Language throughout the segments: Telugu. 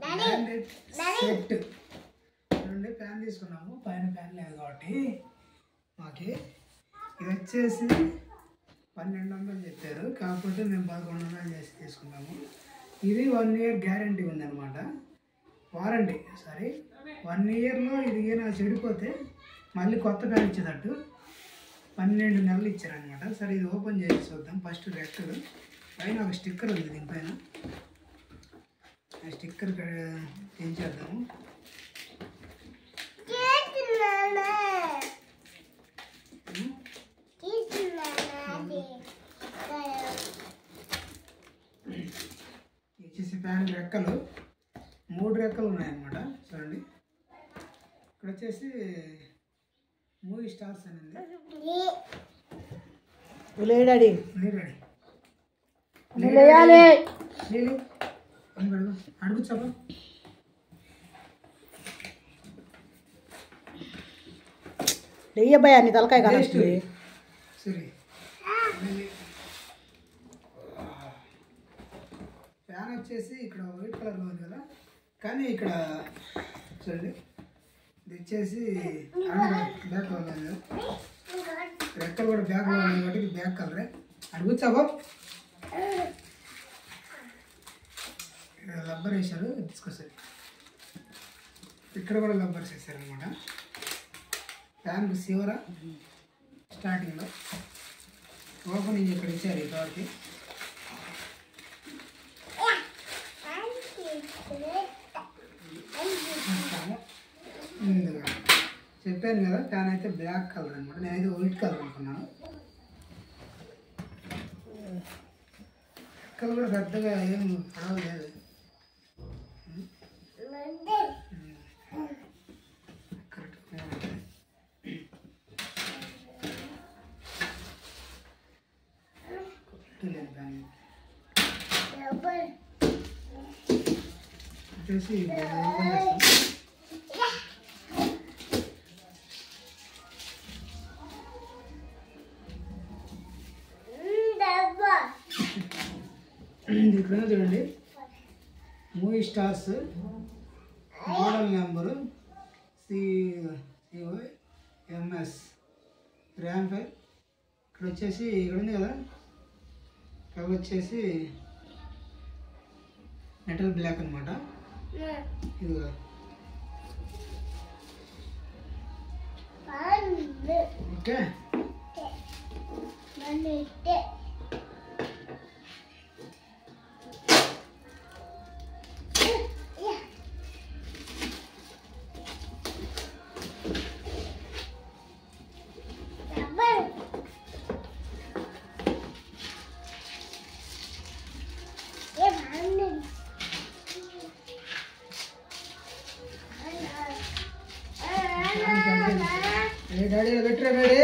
బ్రాండెడ్ సెట్ చూడండి. ఫ్యాన్ తీసుకున్నాము, పైన ఫ్యాన్ లేదు కాబట్టి మాకి ఇది వచ్చేసి 1200 చెప్పారు, కాకపోతే మేము 1100 చేసి తీసుకున్నాము. ఇది 1 ఇయర్ గ్యారంటీ ఉందన్నమాట, వారంటీ. సారీ, 1 ఇయర్లో ఇది ఏమైనా చెడిపోతే మళ్ళీ కొత్త ఫ్యాన్ ఇచ్చేటట్టు 12 నెలలు ఇచ్చారనమాట. సరే ఇది ఓపెన్ చేసి చూద్దాం. ఫస్ట్ రెక్కలు పైన ఒక స్టిక్కర్ ఉంది, దీనిపైన ఆ స్టిక్కర్ తెంచేద్దాము. వచ్చేసి ఫ్యాన్ రెక్కలు 3 రెక్కలు ఉన్నాయన్నమాట. చూడండి, ఇక్కడ వచ్చేసి మూవీ స్టార్స్ అనేది డాడీ అడుగు చెప్ప. డెయ్యబ్బాయి నీ తలకాయ కాస్తుంది. సరే, ఫ్యాన్ వచ్చేసి ఇక్కడ వైట్ కలర్లో ఉంది కదా, కానీ ఇక్కడ చూడండి ఇది వచ్చేసి బ్యాక్ కలర్ ఉంది కదా, రెక్కలు కూడా బ్యాక్లో ఉన్నాయి కాబట్టి ఇది బ్యాక్ కలరే. అడుగుచ్చాబో, రబ్బర్ వేసారు తీసుకొస్తారు, ఇక్కడ కూడా రబ్బర్స్ వేసారు అనమాట. ఫ్యాన్కి సివర స్టార్టింగ్లో ఓపెనింగ్ ఇక్కడ ఇచ్చారు ఈ కవర్కి. చెప్పాను కదా, ఫ్యాన్ అయితే బ్లాక్ కలర్ అనమాట, నేనైతే వైట్ కలర్ అనుకున్నాను. ఎక్కడ కూడా పెద్దగా ఏం పడవలేదు. వచ్చేసి ఇక్కడ చూడండి, movie stars model number COMS RAM file. ఇక్కడ వచ్చేసి ఇక్కడ ఉంది కదా, కలర్ వచ్చేసి మెటల్ బ్లాక్ అనమాట. ఇదిగా ఓకే. డాడీ పెట్టరా డాడీ.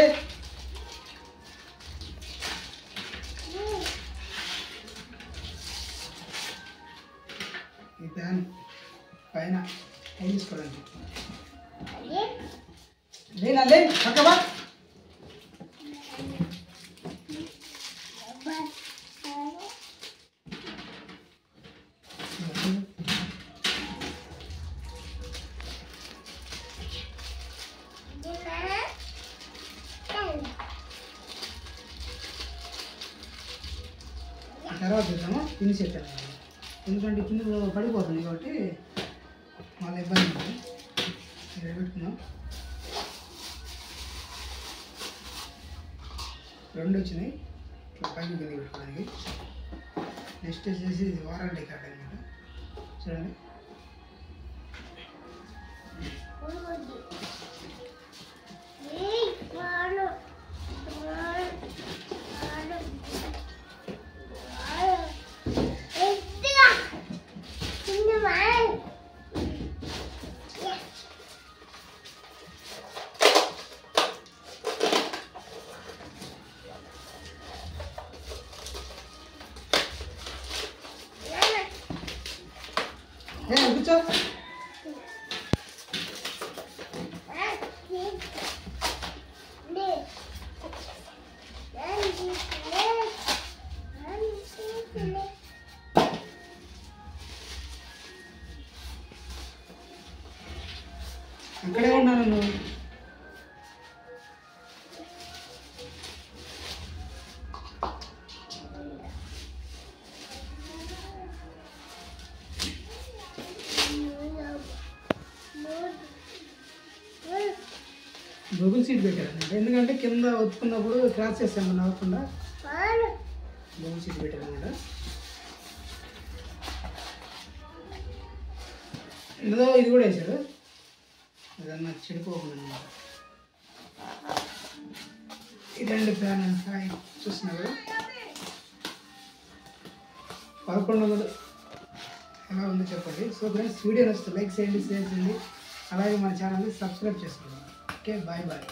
ఈ ఫ్యాన్ పైన తీసుకోవడానికి లేనండి పక్కబా. తర్వాత చూద్దాము, పిన్ సెట్ ఎందుకంటే కింద పడిపోతుంది కాబట్టి మళ్ళీ ఇబ్బంది ఉంటుంది. ఇక్కడ పెట్టుకుందాం. 2 వచ్చినాయి ఇట్లా పైన కింద పెట్టుకోవడానికి. నెక్స్ట్ వచ్చేసి ఇది వారంటీ కార్డ్ అనమాట. చూడండి, కూర్చో. అక్కడే ఉన్నాను నువ్వు. గూగుల్ సీట్ పెట్టారనమాట, ఎందుకంటే కింద ఒత్తుకున్నప్పుడు క్రాస్ చేస్తాను నవ్వకుండా గూగుల్ సీట్ పెట్టారనమాట. ఇందులో ఇది కూడా వేసాడు, ఏదన్నా చెడిపోకుండా అనమాట. ఇదండి ఫ్యాన్ చూస్తున్నారు 1100 ఎలా ఉందో చెప్పండి. సో ఫ్రెండ్స్, వీడియో నచ్చితే లైక్ చేయండి, షేర్ చేయండి, అలాగే మన ఛానల్ని సబ్స్క్రైబ్ చేసుకోండి. Okay, bye bye.